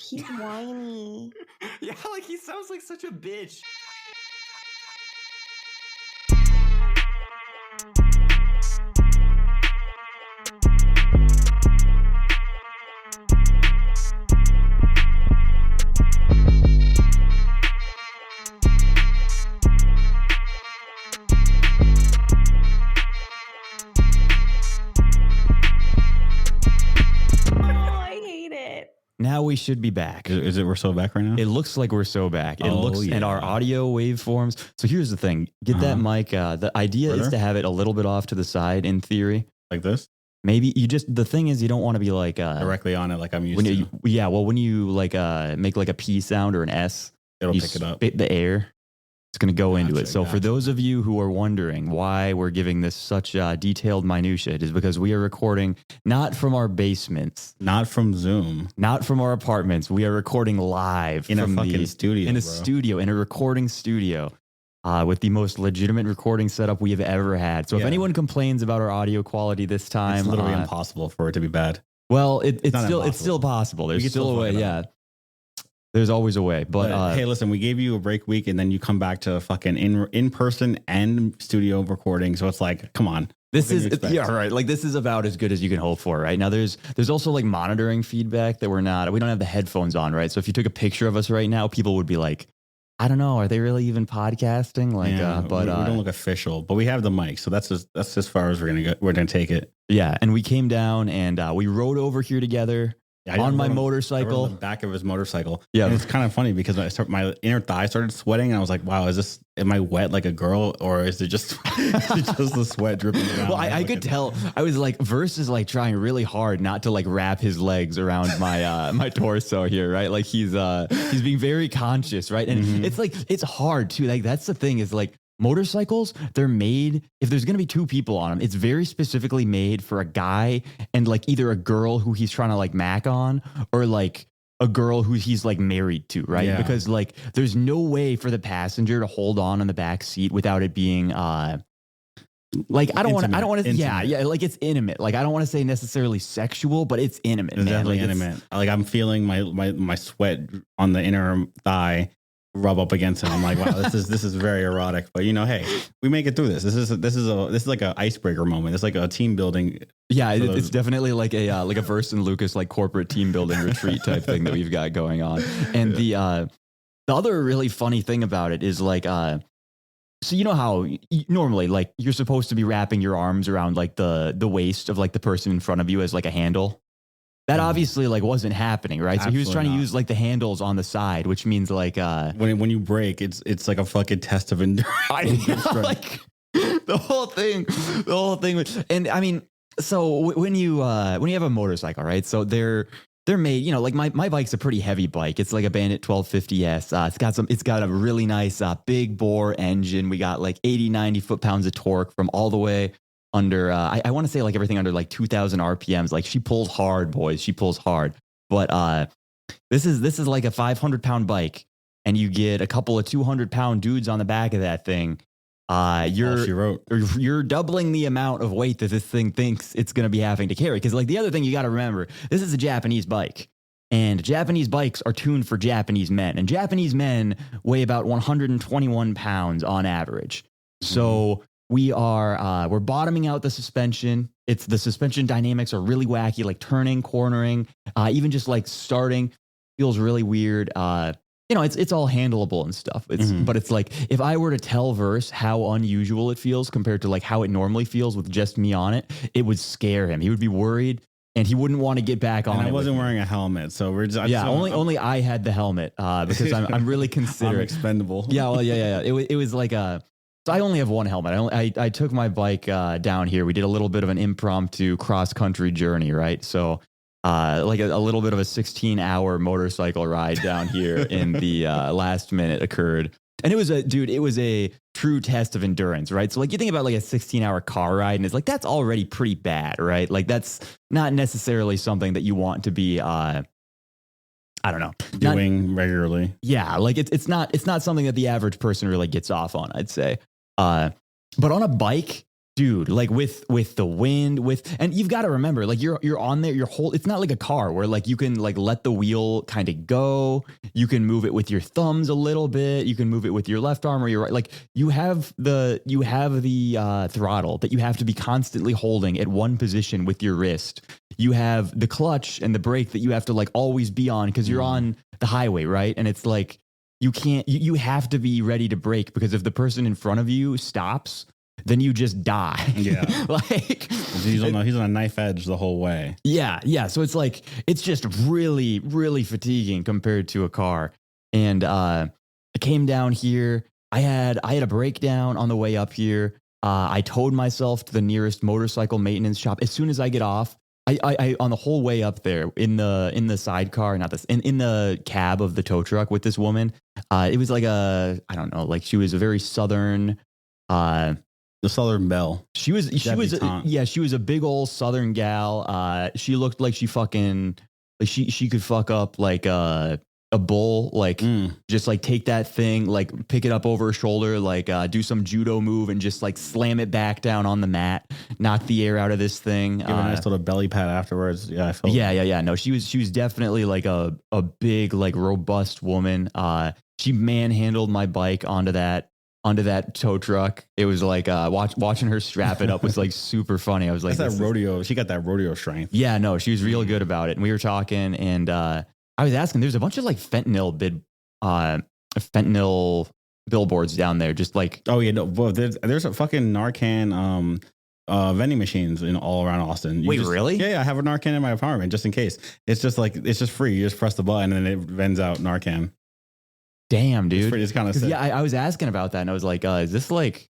He's whiny. Yeah, like he sounds like such a bitch. Now we should be back. Is it we're so back right now? It looks like we're so back. It looks and our audio waveforms. So here's the thing. Get that mic. The idea is to have it a little bit off to the side in theory. Like this? Maybe you just, the thing is you don't want to be like directly on it like I'm used to. Yeah, well when you like make like a P sound or an S, it'll pick it up. Spit the air. It's going to go into it. So for those of you who are wondering why we're giving this such detailed minutia, it is because we are recording not from our basements, not from Zoom, not from our apartments. We are recording live in a fucking studio, in a recording studio, with the most legitimate recording setup we have ever had. So if anyone complains about our audio quality this time, it's literally impossible for it to be bad. Well, it's still possible. There's still a way. Yeah. There's always a way, but hey, listen, we gave you a break week, and then you come back to fucking in person and studio recording. So it's like, come on, this is right. Like this is about as good as you can hope for, right? Now there's also like monitoring feedback that we don't have the headphones on, right? So if you took a picture of us right now, people would be like, I don't know, are they really even podcasting? Like, but we don't look official, but we have the mic, so that's as far as we're gonna take it. Yeah, and we came down and we rode over here together. Yeah, on my motorcycle, on the back of his motorcycle. Yeah, and it's kind of funny because my inner thigh started sweating, and I was like, "Wow, am I wet like a girl, or is it just the sweat dripping down?" Well, I could tell. I was like, Verse is like trying really hard not to like wrap his legs around my my torso here, right? Like he's being very conscious, right? And it's like it's hard too. Like that's the thing is like. Motorcycles, they're made, if there's going to be two people on them, it's very specifically made for a guy and like either a girl who he's trying to like mac on or like a girl who he's like married to, right? Yeah. Because like there's no way for the passenger to hold on the back seat without it being like I don't want to yeah, like it's intimate. Like I don't want to say necessarily sexual, but it's intimate. It's definitely like intimate. Like I'm feeling my sweat on the inner thigh rub up against him. I'm like, wow, this is very erotic. But you know, hey, we make it through this. This is like an icebreaker moment. It's like a team building. Yeah, it's definitely like a Verse and Lucas like corporate team building retreat type thing that we've got going on. And the other really funny thing about it is like so you know how normally like you're supposed to be wrapping your arms around like the waist of like the person in front of you as like a handle. That obviously like wasn't happening, right? Absolutely. So he was trying to use like the handles on the side, which means like when you break, it's like a fucking test of endurance. Like the whole thing. And I mean, so when you have a motorcycle, right? So they're made, you know, like my bike's a pretty heavy bike. It's like a Bandit 1250S. It's got a really nice big bore engine. We got like 80-90 foot-pounds of torque from all the way under I want to say like everything under like 2,000 RPMs. Like she pulls hard, boys. She pulls hard. But this is like a 500-pound bike, and you get a couple of 200-pound dudes on the back of that thing. You're doubling the amount of weight that this thing thinks it's going to be having to carry. Because like the other thing you got to remember, this is a Japanese bike. And Japanese bikes are tuned for Japanese men. And Japanese men weigh about 121 pounds on average. So we're bottoming out the suspension. The suspension dynamics are really wacky, like turning, cornering, even just like starting feels really weird. You know, it's all handleable and stuff. But it's like if I were to tell Verse how unusual it feels compared to like how it normally feels with just me on it, it would scare him. He would be worried. And he wouldn't want to get back on. And I wasn't wearing a helmet, so we're just only I had the helmet because I'm really considerate. I'm expendable. Yeah, well, yeah. It was like so I only have one helmet. I took my bike down here. We did a little bit of an impromptu cross-country journey, right? So like a little bit of a 16-hour motorcycle ride down here in the last minute occurred. And it was a true test of endurance, right? So like you think about like a 16-hour car ride and it's like, that's already pretty bad, right? Like that's not necessarily something that you want to be I don't know. Doing regularly. Yeah, like it's not something that the average person really gets off on, I'd say. But on a bike, dude, like with the wind, and you've got to remember, like you're on there, it's not like a car where like you can like let the wheel kind of go. You can move it with your thumbs a little bit. You can move it with your left arm or your right. Like you have the throttle that you have to be constantly holding at one position with your wrist. You have the clutch and the brake that you have to like always be on because you're on the highway, right? And it's like you have to be ready to brake because if the person in front of you stops, then you just die. Yeah. Like he's on a knife edge the whole way. Yeah. Yeah. So it's like, it's just really, really fatiguing compared to a car. And I came down here. I had a breakdown on the way up here. I towed myself to the nearest motorcycle maintenance shop. As soon as I get off, I on the whole way up there in the sidecar, not this, in the cab of the tow truck with this woman. It was like I don't know, like she was a very Southern, the Southern Belle. She was a big old Southern gal. She looked like she could fuck up like a bull, like just like take that thing, like pick it up over her shoulder, like do some judo move and just like slam it back down on the mat, knock the air out of this thing. Give a nice little belly pat afterwards. Yeah, I felt. Yeah. No, she was definitely like a big, like robust woman. She manhandled my bike onto that tow truck. It was like watching her strap it up was like super funny. I was like, that's that rodeo. She got that rodeo strength. Yeah, no, she was real good about it. And we were talking, and I was asking. There's a bunch of like fentanyl billboards down there, just like. Oh yeah, no. Well, there's a fucking Narcan vending machines in all around Austin. Really? Yeah, I have a Narcan in my apartment just in case. It's just free. You just press the button and it vends out Narcan. Damn, dude. It's kind of sick. Yeah, I was asking about that, and I was like, is this like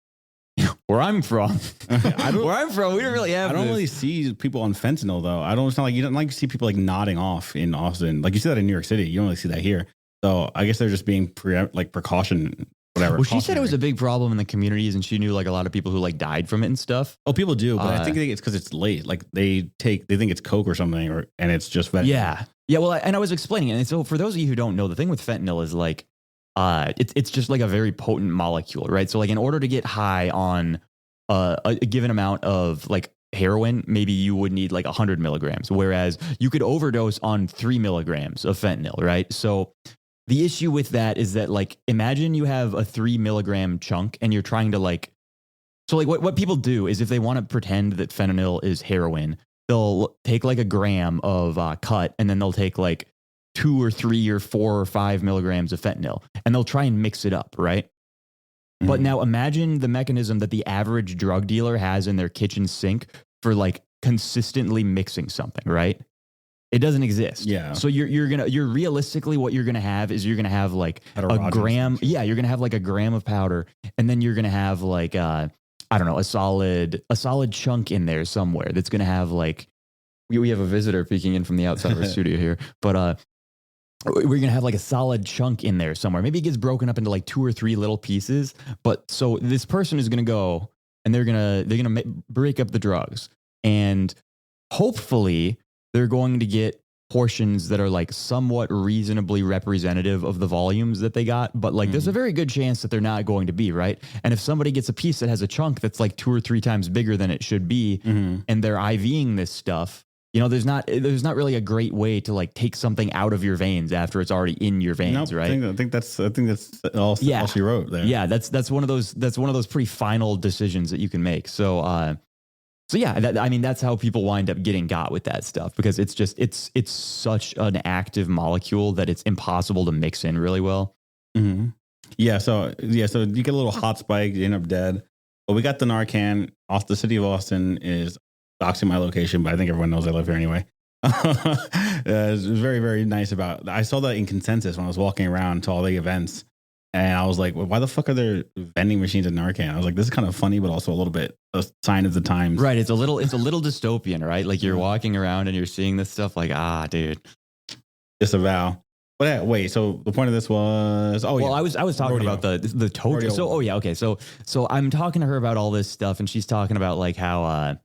where I'm from? Where I'm from, we don't really have. I don't really see people on fentanyl though. It's not like you don't like see people like nodding off in Austin. Like you see that in New York City. You don't really see that here. So I guess they're just being precaution, whatever. Well, she said it was a big problem in the communities, and she knew like a lot of people who like died from it and stuff. Oh, people do, but I think it's because it's late. Like they think it's coke or something, and it's just fentanyl. Yeah. Well, and I was explaining it, and so for those of you who don't know, the thing with fentanyl is like. It's just like a very potent molecule, right? So like in order to get high on a given amount of like heroin, maybe you would need like 100 milligrams, whereas you could overdose on 3 milligrams of fentanyl, right? So the issue with that is that like imagine you have a 3 milligram chunk and you're trying to like, so like what people do is if they want to pretend that fentanyl is heroin, they'll take like a gram of cut and then they'll take like 2 or 3 or 4 or 5 milligrams of fentanyl, and they'll try and mix it up, right? Mm-hmm. But now imagine the mechanism that the average drug dealer has in their kitchen sink for like consistently mixing something, right? It doesn't exist. Yeah. So you're realistically what you're gonna have is you're gonna have like a gram. Yeah, you're gonna have like a gram of powder, and then you're gonna have like I don't know, a solid chunk in there somewhere that's gonna have like we have a visitor peeking in from the outside of our studio here, but we're going to have like a solid chunk in there somewhere. Maybe it gets broken up into like 2 or 3 little pieces. But so this person is going to go and they're going to break up the drugs. And hopefully they're going to get portions that are like somewhat reasonably representative of the volumes that they got. But like there's a very good chance that they're not going to be, right? And if somebody gets a piece that has a chunk that's like 2 or 3 times bigger than it should be, and they're IVing this stuff, you know, there's not really a great way to like take something out of your veins after it's already in your veins, right? I think that's all she wrote there. Yeah, that's one of those pretty final decisions that you can make. So yeah, that's how people wind up getting got with that stuff, because it's such an active molecule that it's impossible to mix in really well. Mm-hmm. Yeah, so you get a little hot spike, you end up dead. But we got the Narcan. The city of Austin is doxing my location, but I think everyone knows I live here anyway. It's very, very nice about. I saw that in consensus when I was walking around to all the events, and I was like, well, "Why the fuck are there vending machines at Narcan?" I was like, "This is kind of funny, but also a little bit a sign of the times." Right. It's a little dystopian, right? Like you're walking around and you're seeing this stuff, like, dude, disavow. But wait, so the point of this was, well, I was talking rodeo. About the total. So okay. So I'm talking to her about all this stuff, and she's talking about like how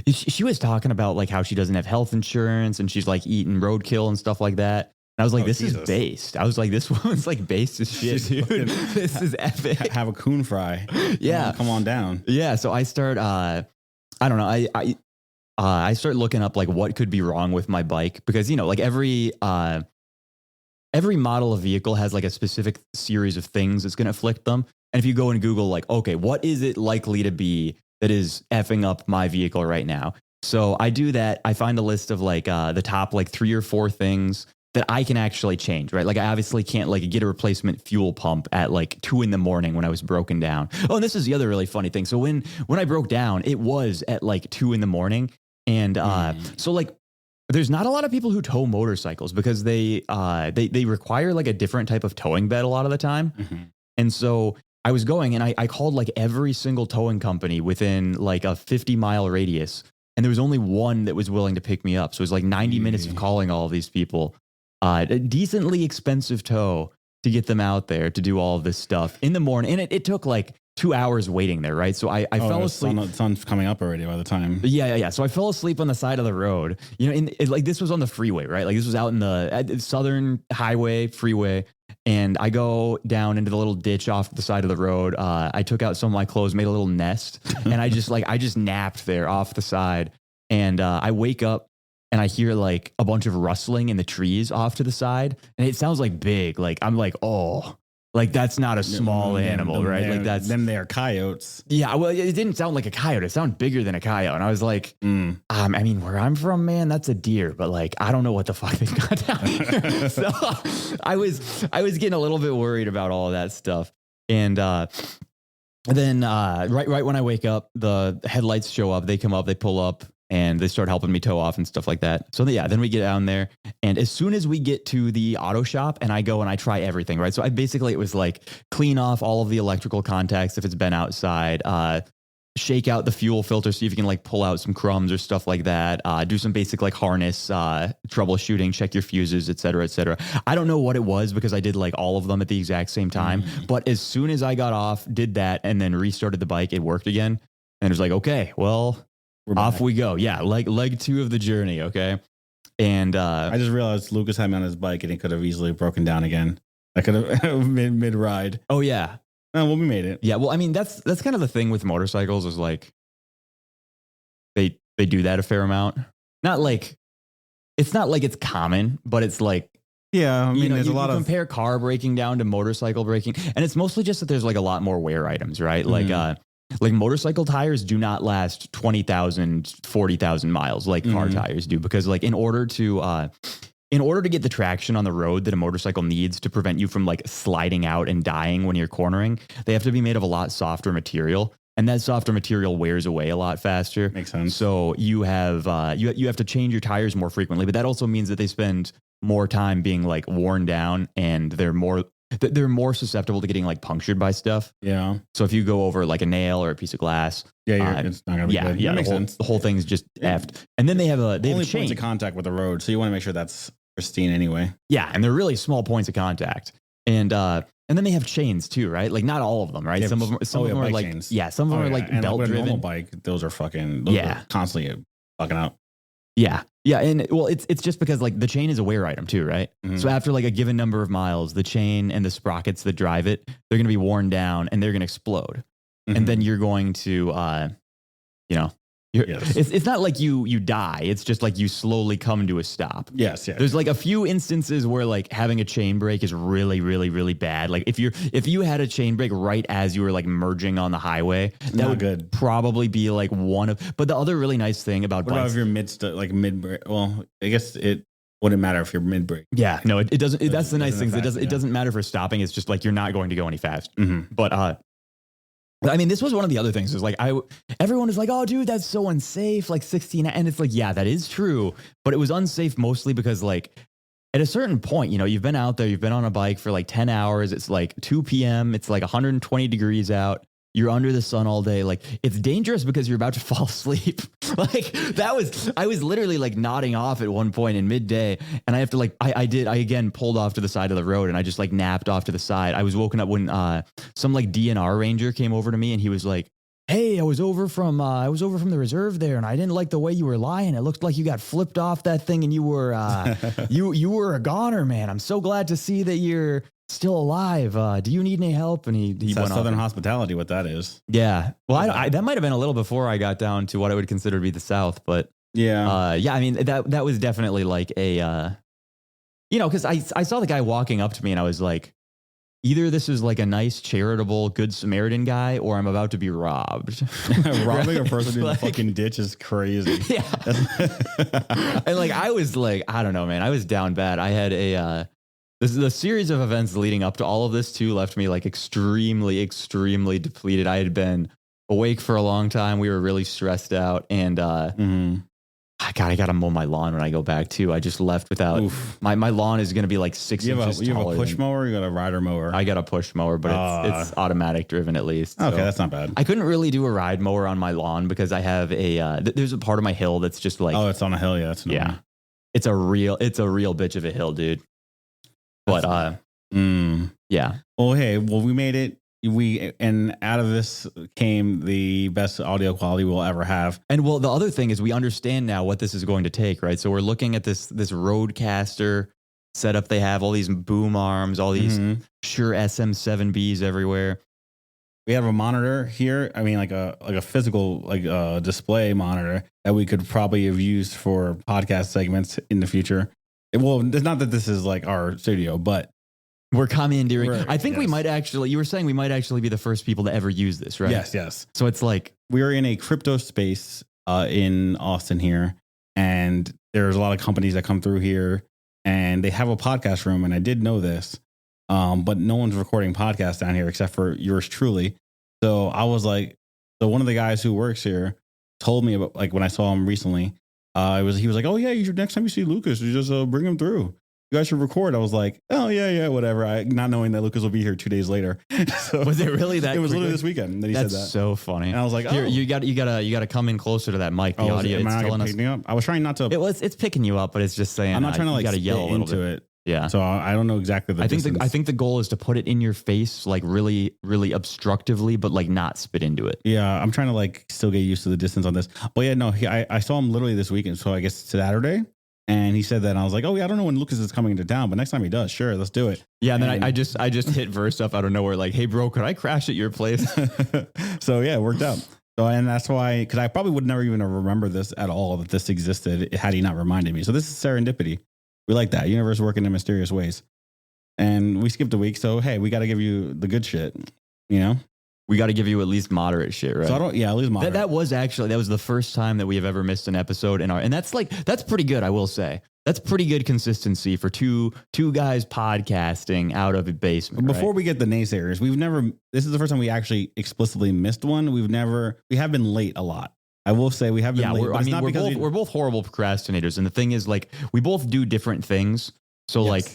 she was talking about like how she doesn't have health insurance, and she's like eating roadkill and stuff like that. And I was like, Oh, this Jesus. is based. I was like, this woman's like based as shit, She's dude. fucking- This is epic. Have a coon fry. Yeah. Come on down. Yeah. So I start, I don't know. I start looking up like what could be wrong with my bike because, you know, like every model of vehicle has like a specific series of things that's going to afflict them. And if you go and Google like, okay, what is it likely to be that is effing up my vehicle right now? So I do that. I find a list of like the top like 3 or 4 things that I can actually change, right? Like I obviously can't like get a replacement fuel pump at like 2 a.m. when I was broken down. Oh, and this is the other really funny thing. So when I broke down, it was at like 2 a.m. And so like there's not a lot of people who tow motorcycles because they require like a different type of towing bed a lot of the time. Mm-hmm. And so I was going and I called like every single towing company within like a 50-mile radius. And there was only one that was willing to pick me up. So it was like 90 minutes of calling all of these people. A decently expensive tow to get them out there to do all of this stuff in the morning. And it took like 2 hours waiting there, right? So I fell asleep. The sun's coming up already by the time. Yeah. So I fell asleep on the side of the road. You know, like this was on the freeway, right? Like this was out in the Southern Highway freeway. And I go down into the little ditch off the side of the road. I took out some of my clothes, made a little nest, and I just napped there off the side. And I wake up and I hear like a bunch of rustling in the trees off to the side. And it sounds like big. Like I'm like, oh, like that's not a small animal, right? Like that's them. They're coyotes. Yeah, well, it didn't sound like a coyote. It sounded bigger than a coyote. And I was like, I mean, where I'm from, man, that's a deer. But like, I don't know what the fuck they've got down here. So I was getting a little bit worried about all of that stuff. And then right when I wake up, the headlights show up. They come up, they pull up, and they start helping me tow off and stuff like that. So yeah, then we get down there. And as soon as we get to the auto shop and I go and I try everything, right? So it was like clean off all of the electrical contacts if it's been outside, shake out the fuel filter, see if you can like pull out some crumbs or stuff like that, do some basic like harness troubleshooting, check your fuses, et cetera, et cetera. I don't know what it was because I did like all of them at the exact same time. But as soon as I got off, did that, and then restarted the bike, it worked again. And it was like, okay, well, off we go. Yeah, leg 2 of the journey. Okay, and I just realized Lucas had me on his bike, and he could have easily broken down again. I could have mid ride. Oh yeah, well, we made it. Yeah, well, I mean that's kind of the thing with motorcycles is like they do that a fair amount. Not like it's not like it's common, but it's like. Yeah, I mean, there's a lot of compare car braking down to motorcycle braking, and it's mostly just that there's like a lot more wear items, right? Like motorcycle tires do not last 20,000, 40,000 miles like car tires do, because like in order to get the traction on the road that a motorcycle needs to prevent you from like sliding out and dying when you're cornering, they have to be made of a lot softer material. And that softer material wears away a lot faster. Makes sense. So you have you have to change your tires more frequently, but that also means that they spend more time being like worn down, and they're more susceptible to getting like punctured by stuff. Yeah. So if you go over like a nail or a piece of glass, it's not gonna be good. Yeah, that makes sense. The whole thing's just effed. And then they have a only chain. points of contact with the road, so you want to make sure that's pristine anyway. Yeah, and they're really small points of contact. And then they have chains too, right? Like not all of them, right? Yeah, some of them are like chains. Yeah, some of them are like and belt with a driven. normal bike, those are constantly fucking out. Yeah. And well, it's just because like the chain is a wear item too, right? So after like a given number of miles, the chain and the sprockets that drive it, they're going to be worn down and they're going to explode. And then you're going to, it's not like you die. It's just like you slowly come to a stop. Yes. Yeah. There's like a few instances where like having a chain brake is really, really, really bad. Like if you had a chain brake right as you were like merging on the highway, that would probably be like one of. But the other really nice thing about what about if you're mid brake? Well, I guess it wouldn't matter if you're mid brake. Yeah, no, it doesn't. That's the nice thing. It doesn't matter for stopping. It's just like you're not going to go any fast. But I mean, this was one of the other things. Is like everyone is like, "Oh, dude, that's so unsafe." Like 16, and it's like, yeah, that is true. But it was unsafe mostly because, like, at a certain point, you've been out there, you've been on a bike for like 10 hours. It's like 2 p.m. It's like 120 degrees out. You're under the sun all day. Like it's dangerous because you're about to fall asleep. Like I was literally like nodding off at one point in midday, and I have to like, I again pulled off to the side of the road and I just like napped off to the side. I was woken up when some like DNR ranger came over to me and he was like, hey, I was over from the reserve there, and I didn't like the way you were lying. It looked like you got flipped off that thing, and you were you were a goner, man. I'm so glad to see that you're still alive. Do you need any help? And he went Southern off. hospitality, what that is. Yeah. Well, I that might have been a little before I got down to what I would consider to be the South, but yeah. I mean, that was definitely like a, because I saw the guy walking up to me, and I was like, either this is like a nice, charitable, good Samaritan guy, or I'm about to be robbed. Robbing a person in the fucking ditch is crazy. Yeah. And like, I was like, I don't know, man. I was down bad. I had the series of events leading up to all of this too left me like extremely, extremely depleted. I had been awake for a long time. We were really stressed out, and God, I got to mow my lawn when I go back too. I just left without my lawn is going to be like 6 inches taller. You have a push mower or you got a rider mower? I got a push mower, but it's automatic driven at least. Okay, so that's not bad. I couldn't really do a ride mower on my lawn because I have there's a part of my hill that's just like, oh, it's on a hill. Yeah. That's yeah. It's a real bitch of a hill, dude. But, yeah. Well, hey, we made it. And out of this came the best audio quality we'll ever have. And well, the other thing is we understand now what this is going to take, right? So we're looking at this Roadcaster setup they have, all these boom arms, all these Shure SM7Bs everywhere. We have a monitor here. I mean, like a physical display monitor that we could probably have used for podcast segments in the future. Well, it's not that this is like our studio, but we're commandeering. Right, I think we might actually, you were saying we might actually be the first people to ever use this, right? Yes. So it's like, we're in a crypto space in Austin here, and there's a lot of companies that come through here, and they have a podcast room, and I did know this, but no one's recording podcasts down here except for yours truly. So I was like, so one of the guys who works here told me about, like, when I saw him recently, he was like, oh yeah, next time you see Lucas, you just bring him through. You guys should record. I was like, oh yeah, whatever. Not knowing that Lucas will be here 2 days later. So was it really that? It was literally this weekend that he said that. That's so funny. And I was like, here, you got to come in closer to that mic. The audio it's telling us. Up? I was trying not to. It's picking you up, but it's just saying. I'm not trying to like gotta yell into it. Yeah. So I don't know exactly the distance. I think the goal is to put it in your face, like really, really obstructively, but like not spit into it. Yeah, I'm trying to like still get used to the distance on this. Well, yeah, no, I saw him literally this weekend. So I guess Saturday. And he said that, and I was like, oh yeah, I don't know when Lucas is coming into town, but next time he does, sure, let's do it. Yeah, and then I just hit verse up out of nowhere, like, hey bro, could I crash at your place? So yeah, it worked out. So, and that's why, because I probably would never even remember this at all, that this existed had he not reminded me. So this is serendipity. We like that. Universe working in mysterious ways. And we skipped a week, so hey, we got to give you the good shit, We got to give you at least moderate shit, right? So at least moderate. That was the first time that we have ever missed an episode and that's pretty good, I will say. That's pretty good consistency for two guys podcasting out of a basement. Before we get the naysayers, this is the first time we actually explicitly missed one. We have been late a lot. I will say we have been late. We're both horrible procrastinators. And the thing is, like, we both do different things. So like,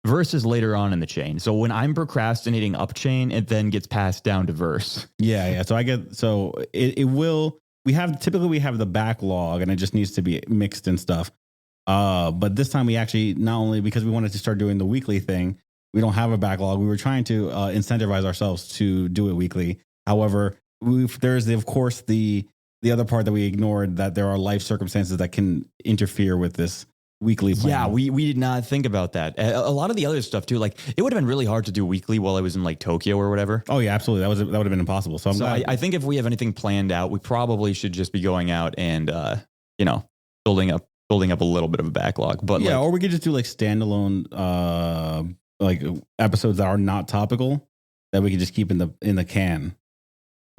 verse is later on in the chain. So when I'm procrastinating up chain, it then gets passed down to verse. Yeah. So we have the backlog and it just needs to be mixed and stuff. But this time we actually, not only because we wanted to start doing the weekly thing, we don't have a backlog. We were trying to incentivize ourselves to do it weekly. However, there's of course the other part that we ignored, that there are life circumstances that can interfere with this weekly plan. Yeah, we did not think about that. A lot of the other stuff too, like it would have been really hard to do weekly while I was in like Tokyo or whatever. Oh yeah, absolutely. That would have been impossible. So I'm glad. I think if we have anything planned out, we probably should just be going out and building up a little bit of a backlog. But yeah, or we could just do like standalone like episodes that are not topical that we could just keep in the can.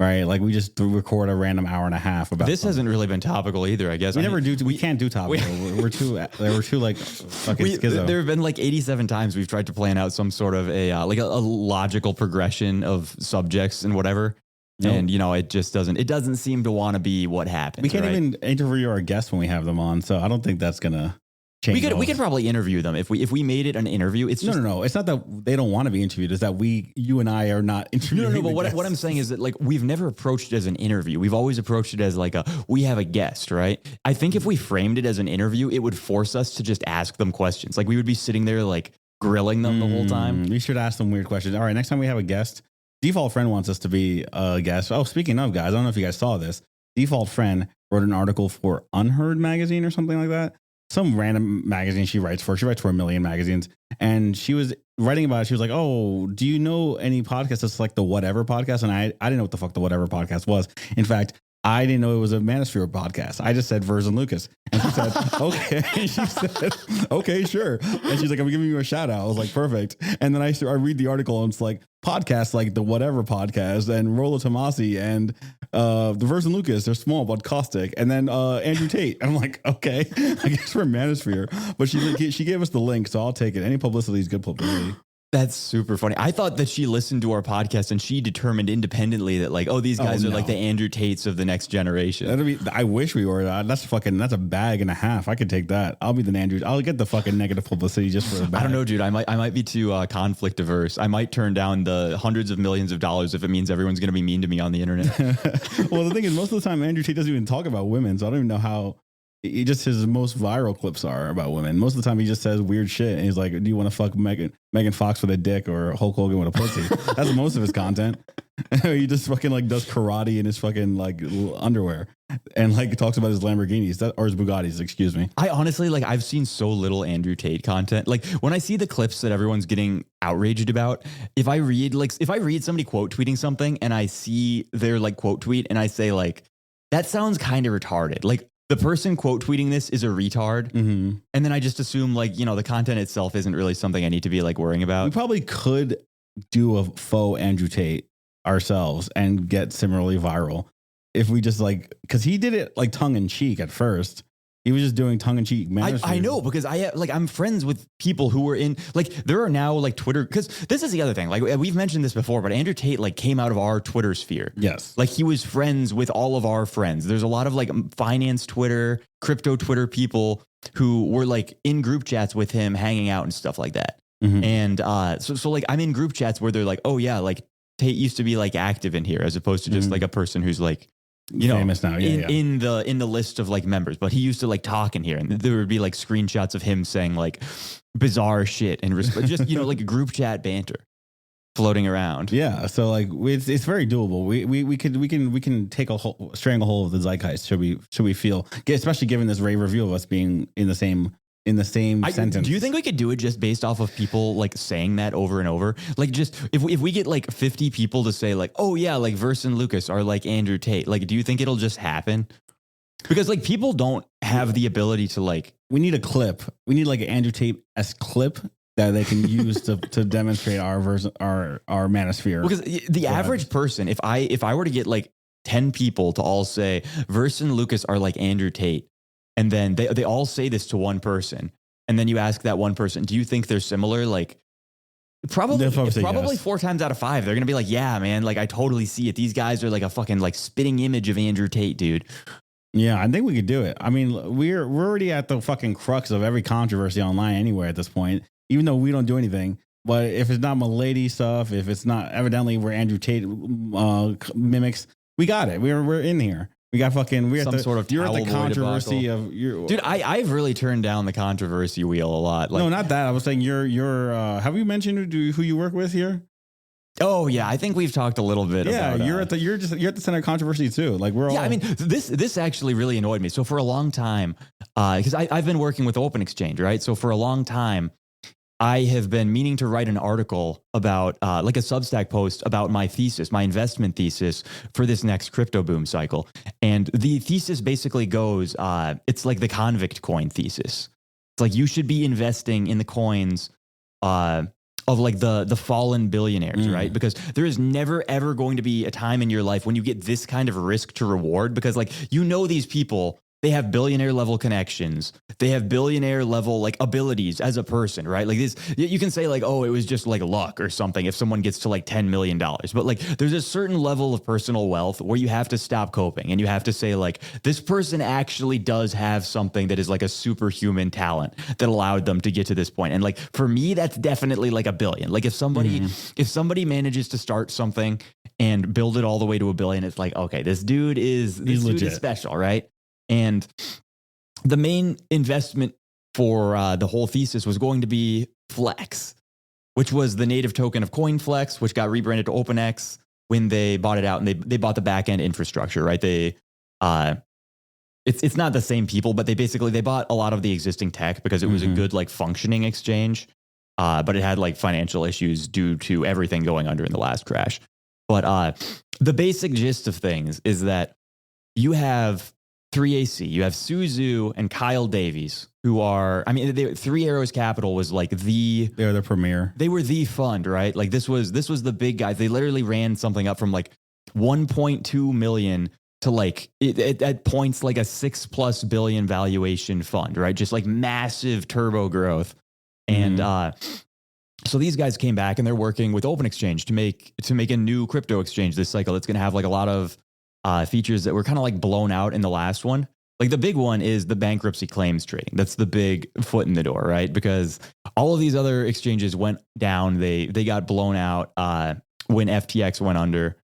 Right, like we just record a random hour and a half about. This hasn't really been topical either, I guess. We can't do topical. We're too like fucking schizo. There have been like 87 times we've tried to plan out some sort of a logical progression of subjects and whatever. Nope. And it just doesn't seem to want to be what happens. We can't even interview our guests when we have them on, so I don't think that's gonna. We could probably interview them if we made it an interview. It's just, no. It's not that they don't want to be interviewed. It's that you and I are not interviewing. No. But what I'm saying is that like we've never approached it as an interview. We've always approached it as like we have a guest, right? I think if we framed it as an interview, it would force us to just ask them questions. Like we would be sitting there like grilling them the whole time. We should ask them weird questions. All right, next time we have a guest, Default Friend wants us to be a guest. Oh, speaking of guys, I don't know if you guys saw this. Default Friend wrote an article for Unheard Magazine or something like that. Some random magazine she writes for. She writes for a million magazines. And she was writing about it. She was like, oh, do you know any podcasts that's like the Whatever podcast? And I didn't know what the fuck the Whatever podcast was. In fact, I didn't know it was a manosphere podcast. I just said Vers and Lucas. And she said, okay. She said, okay, sure. And she's like, I'm giving you a shout out. I was like, perfect. And then I read the article and it's like podcasts like the Whatever podcast and Rollo Tomasi and the Vers and Lucas. They're small but caustic. And then Andrew Tate. And I'm like, okay, I guess we're manosphere. But she gave us the link, so I'll take it. Any publicity is good publicity. That's super funny. I thought that she listened to our podcast and she determined independently that like, oh, these guys are like the Andrew Tates of the next generation. I wish we were. That's a bag and a half. I could take that. I'll be the Andrew. I'll get the fucking negative publicity just for the bag. I don't know, dude. I might be too conflict averse. I might turn down the hundreds of millions of dollars if it means everyone's going to be mean to me on the internet. Well, the thing is, most of the time, Andrew Tate doesn't even talk about women. So I don't even know how. His most viral clips are about women. Most of the time he just says weird shit. And he's like, do you want to fuck Megan Fox with a dick or Hulk Hogan with a pussy? That's most of his content. He just fucking like does karate in his fucking like underwear and like talks about his Lamborghinis or his Bugattis, excuse me. I honestly, like, I've seen so little Andrew Tate content. Like when I see the clips that everyone's getting outraged about, if I read somebody quote tweeting something and I see their like quote tweet and I say like, that sounds kind of retarded. Like, the person quote tweeting this is a retard. Mm-hmm. And then I just assume like, the content itself isn't really something I need to be like worrying about. We probably could do a faux Andrew Tate ourselves and get similarly viral if we just like, cause he did it like tongue in cheek at first. He was just doing tongue in cheek. I know because I'm friends with people who were in like, there are now like Twitter. Cause this is the other thing. Like we've mentioned this before, but Andrew Tate like came out of our Twitter sphere. Yes. Like he was friends with all of our friends. There's a lot of like finance Twitter, crypto Twitter people who were like in group chats with him hanging out and stuff like that. Mm-hmm. And so like I'm in group chats where they're like, oh yeah, like Tate used to be like active in here as opposed to just like a person who's like, famous now, in the list of like members, but he used to like talk in here, and there would be like screenshots of him saying like bizarre shit and just like a group chat banter floating around. Yeah, so like it's very doable. We can take stranglehold of the zeitgeist. Should we feel, especially given this rave review of us being in the same sentence. Do you think we could do it just based off of people like saying that over and over? Like just if we get like 50 people to say like, oh yeah, like Vers and Lucas are like Andrew Tate. Like, do you think it'll just happen? Because like people don't have the ability to like. We need a clip. We need like an Andrew Tate-esque clip that they can use to demonstrate our manosphere. Because the average person, if I were to get like 10 people to all say Vers and Lucas are like Andrew Tate. And then they all say this to one person. And then you ask that one person, do you think they're similar? Like probably yes. 4 times out of 5, they're going to be like, yeah, man, like I totally see it. These guys are like a fucking like spitting image of Andrew Tate, dude. Yeah, I think we could do it. I mean, we're already at the fucking crux of every controversy online anywhere at this point, even though we don't do anything. But if it's not Milady stuff, if it's not evidently where Andrew Tate mimics, we got it. We're in here. We got fucking. You're at the controversy of your. Dude, I've really turned down the controversy wheel a lot. Like, no, not that. I was saying you're. Have you mentioned who you work with here? Oh yeah, I think we've talked a little bit. Yeah, about, you're at the center of controversy too. Like we're all. Yeah, I mean this actually really annoyed me. So for a long time, because I've been working with Open Exchange, right? So for a long time, I have been meaning to write an article about like a Substack post about my thesis, my investment thesis for this next crypto boom cycle. And the thesis basically goes, it's like the convict coin thesis. It's like you should be investing in the coins of like the fallen billionaires, right? Because there is never, ever going to be a time in your life when you get this kind of risk to reward because like, these people, they have billionaire level connections. They have billionaire level like abilities as a person, right? Like this, you can say like, oh, it was just like luck or something if someone gets to like $10 million. But like there's a certain level of personal wealth where you have to stop coping and you have to say like, this person actually does have something that is like a superhuman talent that allowed them to get to this point. And like for me, that's definitely like $1 billion. Like if somebody manages to start something and build it all the way to $1 billion, it's like, okay, this dude is special, right? And the main investment for the whole thesis was going to be Flex. which was the native token of CoinFlex, which got rebranded to OpenX when they bought it out, and they bought the back end infrastructure, right? It's not the same people, but they bought a lot of the existing tech because it was a good like functioning exchange, but it had like financial issues due to everything going under in the last crash. But the basic gist of things is that you have 3AC, you have Suzu and Kyle Davies, who are, I mean, Three Arrows Capital was like they're the premier. They were the fund, right? Like this was the big guys. They literally ran something up from like 1.2 million to like at points like a 6+ billion valuation fund, right? Just like massive turbo growth. And so these guys came back and they're working with Open Exchange to make a new crypto exchange this cycle that's going to have like a lot of features that were kind of like blown out in the last one. Like the big one is the bankruptcy claims trading. That's the big foot in the door, right? Because all of these other exchanges went down. They got blown out when FTX went under,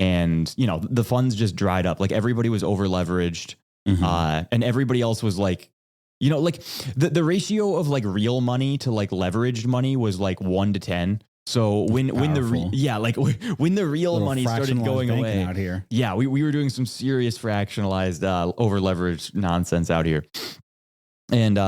and you know the funds just dried up. Like everybody was over leveraged, and everybody else was like, you know, like the ratio of like real money to like leveraged money was like 1 to 10. So when the real money started going away out here, we were doing some serious fractionalized over leveraged nonsense out here. And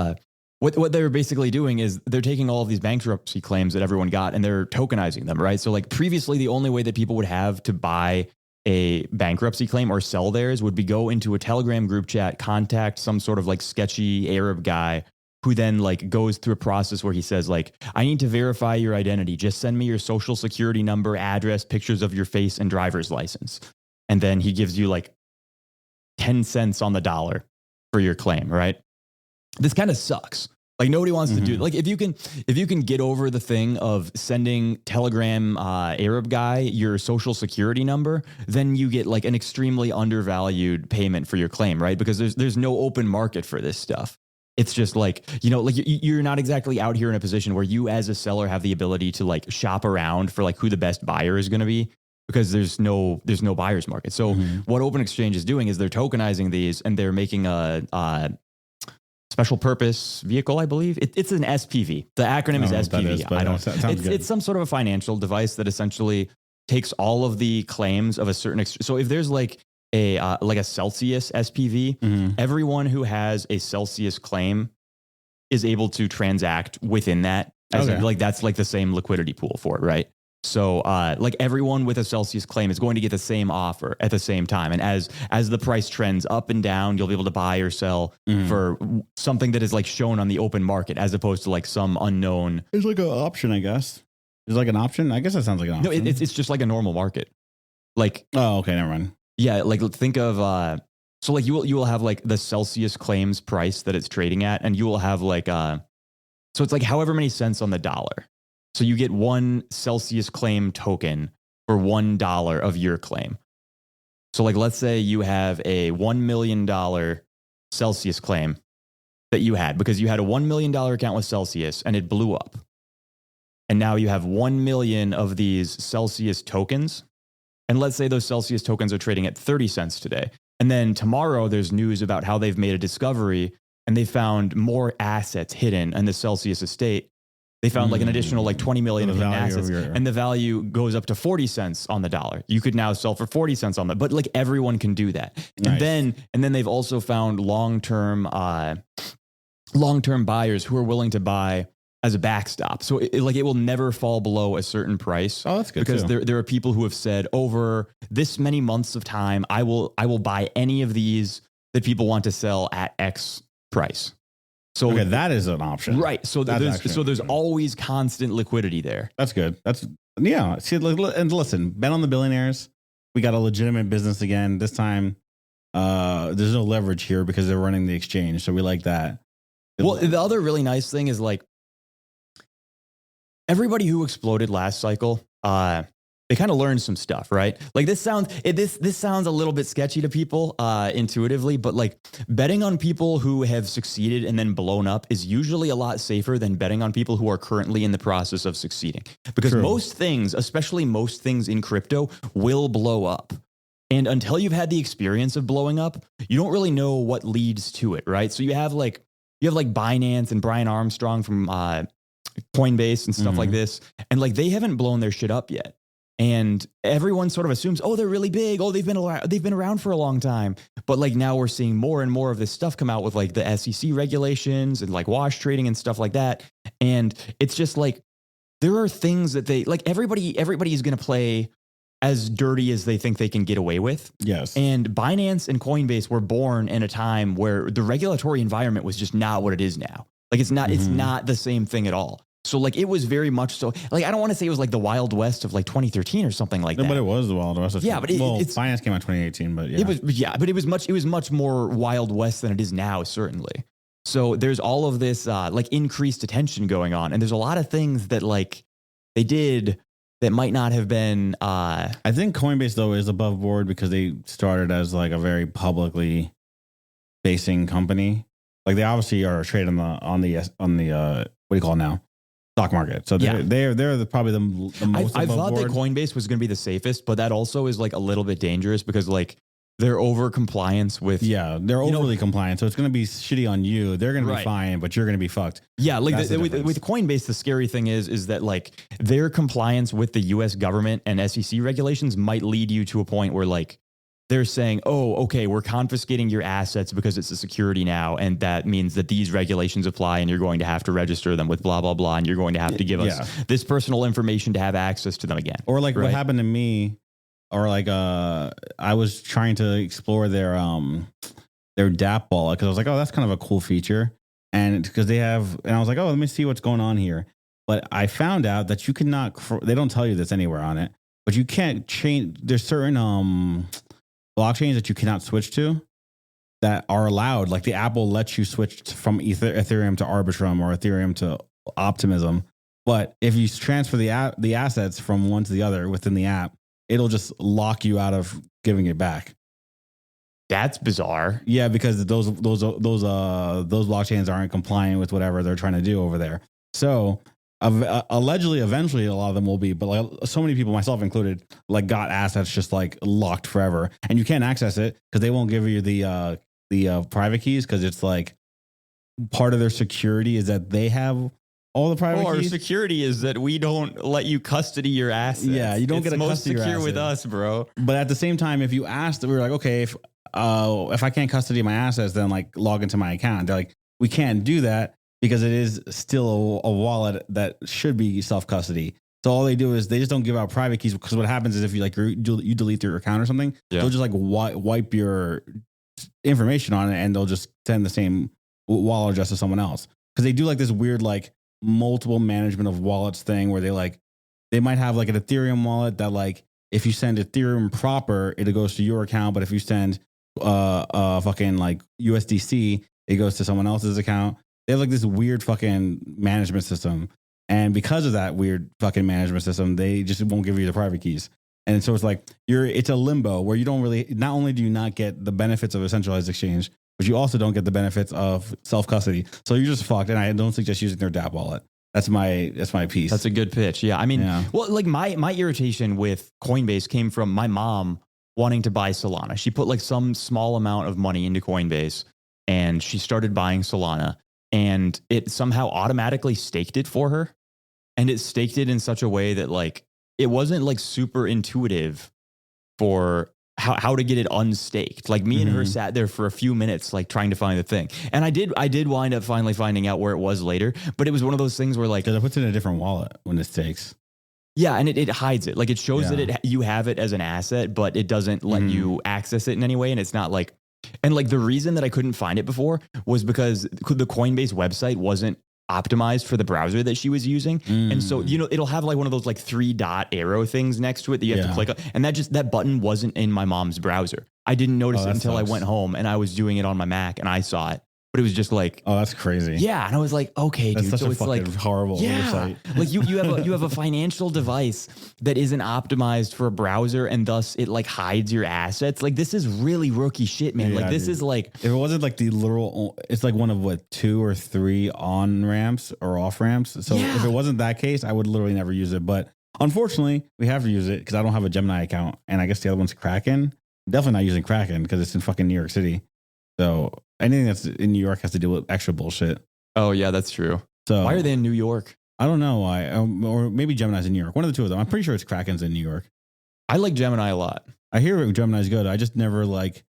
what they were basically doing is they're taking all of these bankruptcy claims that everyone got and they're tokenizing them, right? So like previously the only way that people would have to buy a bankruptcy claim or sell theirs would be go into a Telegram group chat, contact some sort of like sketchy Arab guy who then like goes through a process where he says like, I need to verify your identity. Just send me your social security number, address, pictures of your face, and driver's license. And then he gives you like 10 cents on the dollar for your claim, right? This kind of sucks. Like nobody wants to do, like if you can get over the thing of sending Telegram Arab guy your social security number, then you get like an extremely undervalued payment for your claim, right? Because there's no open market for this stuff. It's just like, you know, like you're not exactly out here in a position where you as a seller have the ability to like shop around for like who the best buyer is going to be, because there's no buyer's market. So what Open Exchange is doing is they're tokenizing these and they're making a special purpose vehicle, I believe. It's an SPV. The acronym is SPV. It's some sort of a financial device that essentially takes all of the claims of a certain. So if there's like a Celsius SPV, everyone who has a Celsius claim is able to transact within that. Like that's like the same liquidity pool for it, right? So like everyone with a Celsius claim is going to get the same offer at the same time. And as the price trends up and down, you'll be able to buy or sell for something that is like shown on the open market as opposed to like some unknown. It's like an option, I guess. It's like an option. I guess that sounds like an option. No, it's just like a normal market. Like, oh, okay, never mind. Yeah, like think of so like you will have like the Celsius claims price that it's trading at, and you will have like so it's like however many cents on the dollar. So you get one Celsius claim token for $1 of your claim. So like let's say you have a $1 million Celsius claim that you had because you had a $1 million account with Celsius and it blew up. And now you have 1 million of these Celsius tokens. And let's say those Celsius tokens are trading at 30 cents today. And then tomorrow there's news about how they've made a discovery and they found more assets hidden in the Celsius estate. They found like an additional like 20 million of hidden assets, and the value goes up to 40 cents on the dollar. You could now sell for 40 cents on that, but like everyone can do that. Nice. And then they've also found long-term buyers who are willing to buy as a backstop. So it will never fall below a certain price. Oh, that's good. Because there are people who have said over this many months of time, I will buy any of these that people want to sell at X price. So okay, that is an option, right? So there's always constant liquidity there. That's good. Yeah. See, and listen, bet on the billionaires. We got a legitimate business again. This time, there's no leverage here because they're running the exchange. So we like that. Well, the other really nice thing is like everybody who exploded last cycle, they kind of learned some stuff, right? Like this sounds a little bit sketchy to people intuitively, but like betting on people who have succeeded and then blown up is usually a lot safer than betting on people who are currently in the process of succeeding. Because most things, especially most things in crypto, will blow up. And until you've had the experience of blowing up, you don't really know what leads to it, right? So you have like Binance and Brian Armstrong from Coinbase and stuff like this. And like, they haven't blown their shit up yet. And everyone sort of assumes, oh, they're really big. Oh, they've been around for a long time. But like now we're seeing more and more of this stuff come out with like the SEC regulations and like wash trading and stuff like that. And it's just like, there are things that they like, everybody is going to play as dirty as they think they can get away with. Yes. And Binance and Coinbase were born in a time where the regulatory environment was just not what it is now. Like it's not the same thing at all. So like, it was very much so, like, I don't want to say it was like the Wild West of like 2013 or something like that. But it was the Wild West. Yeah, but it's Finance came out 2018, but yeah. But it was much more Wild West than it is now, certainly. So there's all of this like increased attention going on. And there's a lot of things that like they did that might not have been. I think Coinbase though is above board because they started as like a very publicly facing company. Like they obviously are traded on the what do you call it now? Stock market. So they're probably the most. I thought that Coinbase was going to be the safest, but that also is like a little bit dangerous because like they're over compliance with. Yeah, they're overly compliant. So it's going to be shitty on you. They're going to be fine, but you're going to be fucked. Yeah, like with Coinbase, the scary thing is that like their compliance with the U.S. government and SEC regulations might lead you to a point where like they're saying, oh, okay, we're confiscating your assets because it's a security now. And that means that these regulations apply and you're going to have to register them with blah, blah, blah. And you're going to have to give us this personal information to have access to them again. Or like what happened to me, or like I was trying to explore their DApp wallet because I was like, oh, that's kind of a cool feature. And because they have, and I was like, oh, let me see what's going on here. But I found out that you cannot, they don't tell you this anywhere on it, but you can't change, there's certain blockchains that you cannot switch to that are allowed. Like the app will let you switch from Ethereum to Arbitrum or Ethereum to Optimism. But if you transfer the assets from one to the other within the app, it'll just lock you out of giving it back. That's bizarre. Yeah, because those blockchains aren't compliant with whatever they're trying to do over there. So allegedly, eventually, a lot of them will be, but like so many people, myself included, like got assets just like locked forever, and you can't access it because they won't give you the private keys because it's like part of their security is that they have all the private keys. Our security is that we don't let you custody your assets. Yeah, you don't get a custody most your secure with us, bro. But at the same time, if you asked, we were like, okay, if I can't custody my assets, then like log into my account. They're like, we can't do that because it is still a wallet that should be self-custody. So all they do is they just don't give out private keys because what happens is if you like you delete your account or something, they'll just like wipe your information on it and they'll just send the same wallet address to someone else. Because they do like this weird like multiple management of wallets thing where they might have like an Ethereum wallet that like if you send Ethereum proper, it goes to your account. But if you send fucking like USDC, it goes to someone else's account. They have like this weird fucking management system. And because of that weird fucking management system, they just won't give you the private keys. And so it's like it's a limbo where you don't really, not only do you not get the benefits of a centralized exchange, but you also don't get the benefits of self-custody. So you're just fucked. And I don't suggest using their DApp wallet. That's my piece. That's a good pitch. Yeah. I mean, well, like my irritation with Coinbase came from my mom wanting to buy Solana. She put like some small amount of money into Coinbase and she started buying Solana. And it somehow automatically staked it for her. And it staked it in such a way that like, it wasn't like super intuitive for how to get it unstaked. Like me and her sat there for a few minutes, like trying to find the thing. And I did wind up finally finding out where it was later, but it was one of those things where like, because it puts it in a different wallet when it stakes. Yeah. And it hides it. Like it shows that you have it as an asset, but it doesn't let you access it in any way. And it's not like, and like the reason that I couldn't find it before was because the Coinbase website wasn't optimized for the browser that she was using. And so, you know, it'll have like one of those like 3-dot arrow things next to it that you have to click on. And that button wasn't in my mom's browser. I didn't notice it until I went home and I was doing it on my Mac and I saw it. But it was just like, oh, that's crazy. Yeah. And I was like, okay, that's dude. Such so a it's fucking like horrible oversight. Like you have a financial device that isn't optimized for a browser and thus it like hides your assets. Like this is really rookie shit, man. Like this is like, if it wasn't like the literal, it's like one of what 2 or 3 on ramps or off ramps. So if it wasn't that case, I would literally never use it. But unfortunately, we have to use it because I don't have a Gemini account, and I guess the other one's Kraken. Definitely not using Kraken because it's in fucking New York City. So anything that's in New York has to deal with extra bullshit. Oh yeah, that's true. So why are they in New York? I don't know why, or maybe Gemini's in New York. One of the two of them. I'm pretty sure it's Kraken's in New York. I like Gemini a lot. I hear Gemini's good. I just never this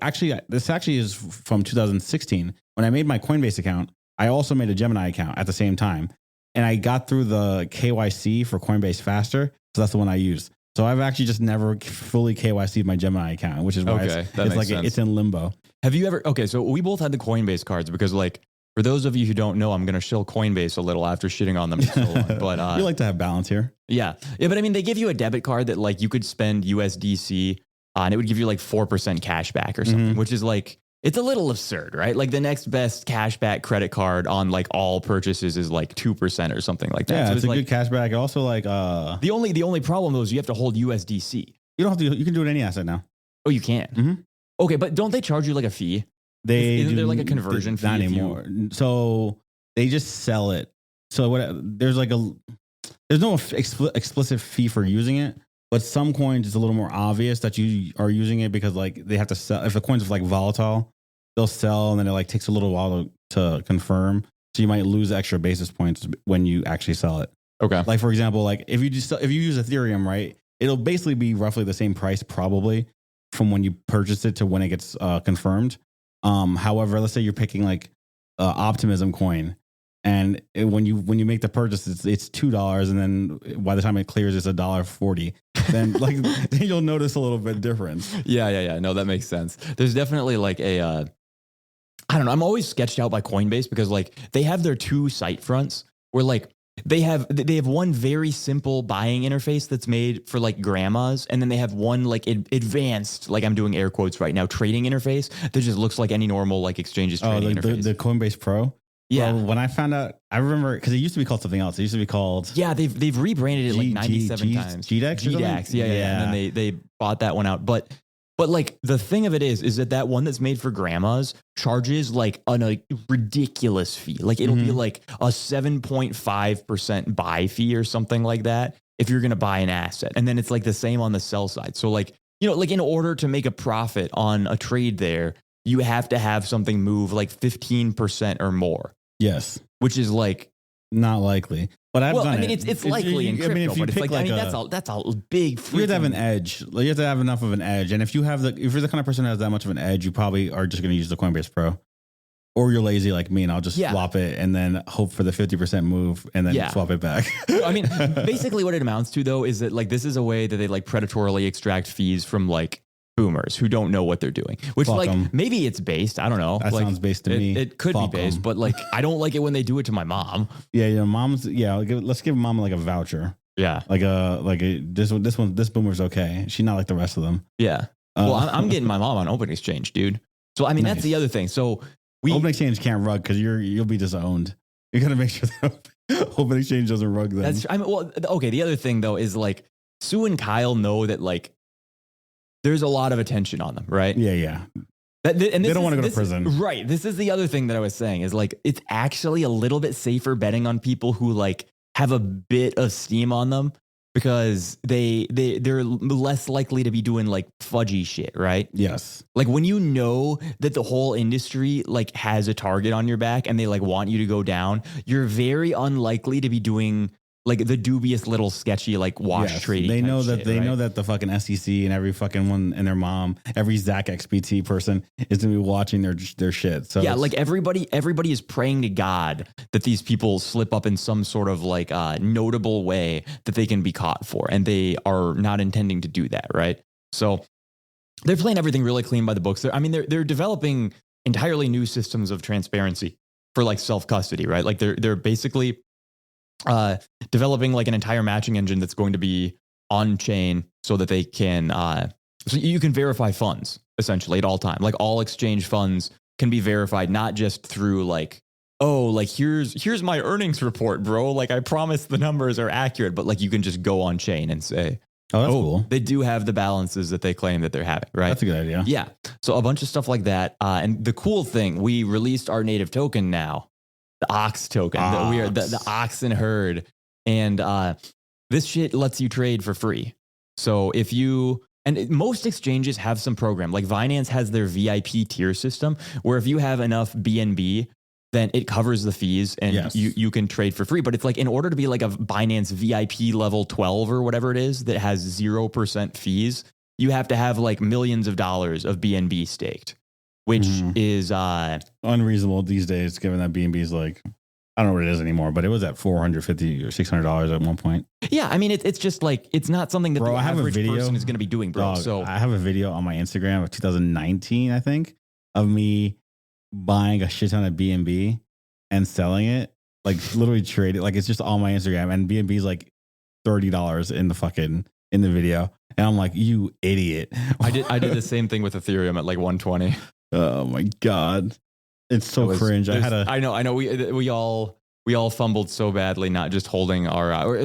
actually is from 2016. When I made my Coinbase account, I also made a Gemini account at the same time. And I got through the KYC for Coinbase faster. So that's the one I used. So I've actually just never fully KYC'd my Gemini account, which is why it's in limbo. Have you ever, so we both had the Coinbase cards because like, for those of you who don't know, I'm going to shill Coinbase a little after shitting on them for so long. But you like to have balance here. Yeah. But I mean, they give you a debit card that like you could spend USDC and it would give you like 4% cash back or something, which is like, it's a little absurd, right? Like the next best cashback credit card on like all purchases is like 2% or something like that. Yeah, so it's a like, good cashback. Also, like the only problem though is you have to hold USDC. You don't have to. You can do it any asset now. Oh, you can. Mm-hmm. Okay, but don't they charge you like a fee? Isn't there like a conversion fee? Not anymore. So they just sell it. So there's no explicit fee for using it. But some coins, it's a little more obvious that you are using it because like they have to sell. If the coins are like volatile, they'll sell and then it like takes a little while to confirm. So you might lose extra basis points when you actually sell it. Okay. Like for example, like if you use Ethereum, right, it'll basically be roughly the same price probably from when you purchase it to when it gets confirmed. However, let's say you're picking like Optimism coin. And when you make the purchase, it's $2, and then by the time it clears, it's $1.40. Then then you'll notice a little bit difference. Yeah. No, that makes sense. There's definitely like I don't know. I'm always sketched out by Coinbase because like they have their two site fronts where like they have one very simple buying interface that's made for like grandmas, and then they have one like advanced, like I'm doing air quotes right now, trading interface that just looks like any normal like exchanges trading interface. The Coinbase Pro. Yeah. Well, when I found out, I remember because it used to be called something else. It used to be called. Yeah, they've rebranded it like 97 times. GDAX. Yeah. And then they bought that one out. But like the thing of it is that one that's made for grandmas charges like a ridiculous fee. Like it'll be like a 7.5% buy fee or something like that if you're going to buy an asset. And then it's like the same on the sell side. So like, like in order to make a profit on a trade there, you have to have something move like 15% or more. Yes. Which is like not likely. But I've done it. It's likely in crypto, but it's like that's a big you have to have an edge. You have to have enough of an edge. And if you're the kind of person who has that much of an edge, you probably are just going to use the Coinbase Pro. Or you're lazy like me and I'll just swap it and then hope for the 50% move and then swap it back. I mean, basically what it amounts to though is that like this is a way that they like predatorily extract fees from like boomers who don't know what they're doing, which Fuck like 'em. Maybe it's based. I don't know. That sounds based to me. It could Fuck be based, 'em. but like I don't like it when they do it to my mom. Yeah, mom's. Yeah, let's give mom like a voucher. Yeah, this boomer's okay. She's not like the rest of them. Yeah. Well, I'm getting my mom on Open Exchange, dude. So I mean, That's the other thing. So Open Exchange can't rug because you'll be disowned. You got to make sure that Open Exchange doesn't rug them. The other thing though is like Sue and Kyle know that like there's a lot of attention on them, right? Yeah. They don't want to go to prison. Right. This is the other thing that I was saying is like, it's actually a little bit safer betting on people who like have a bit of steam on them because they're less likely to be doing like fudgy shit, right? Yes. Like when you know that the whole industry like has a target on your back and they like want you to go down, you're very unlikely to be doing like the dubious little sketchy like wash trading. They know that shit, know that the fucking SEC and every fucking one and their mom, every Zach XBT person is gonna be watching their shit. So like everybody is praying to God that these people slip up in some sort of like notable way that they can be caught for, and they are not intending to do that, right? So they're playing everything really clean by the books. They're developing entirely new systems of transparency for like self custody, right? Like they're basically developing like an entire matching engine that's going to be on chain so that they can so you can verify funds essentially at all time. Like all exchange funds can be verified not just through like, oh, like here's my earnings report, bro, like I promise the numbers are accurate, but like you can just go on chain and say, oh, that's cool. They do have the balances that they claim that they're having, right? That's a good idea. Yeah. So a bunch of stuff like that. And the cool thing, we released our native token now. The Ox token. We are the Ox and Herd. And this shit lets you trade for free. So if you, and most exchanges have some program, like Binance has their VIP tier system, where if you have enough BNB, then it covers the fees and Yes. you can trade for free. But it's like in order to be like a Binance VIP level 12 or whatever it is that has 0% fees, you have to have like millions of dollars of BNB staked, which is unreasonable these days, given that BNB is like, I don't know what it is anymore, but it was at $450 or $600 at one point. yeah. I mean, it's just like it's not something that Bro, the I have a average video, person is going to be doing, bro. Dog, So I have a video on my Instagram of 2019, I think, of me buying a shit ton of BNB and selling it, like literally trading. Like it's just on my Instagram, and BNB is like $30 in the video, and I'm like, you idiot. I did the same thing with Ethereum at like 120. Oh my god, it's so cringe. I know. We all fumbled so badly, not just holding our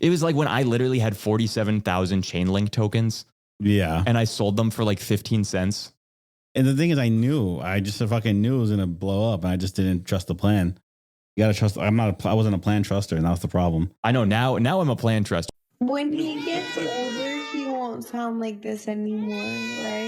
it was like when I literally had 47,000 Chainlink tokens. Yeah, and I sold them for like 15 cents. And the thing is, I just fucking knew it was gonna blow up, and I just didn't trust the plan. You gotta trust. I wasn't a plan truster, and that was the problem. I know now I'm a plan truster. When he gets older, he won't sound like this anymore, right?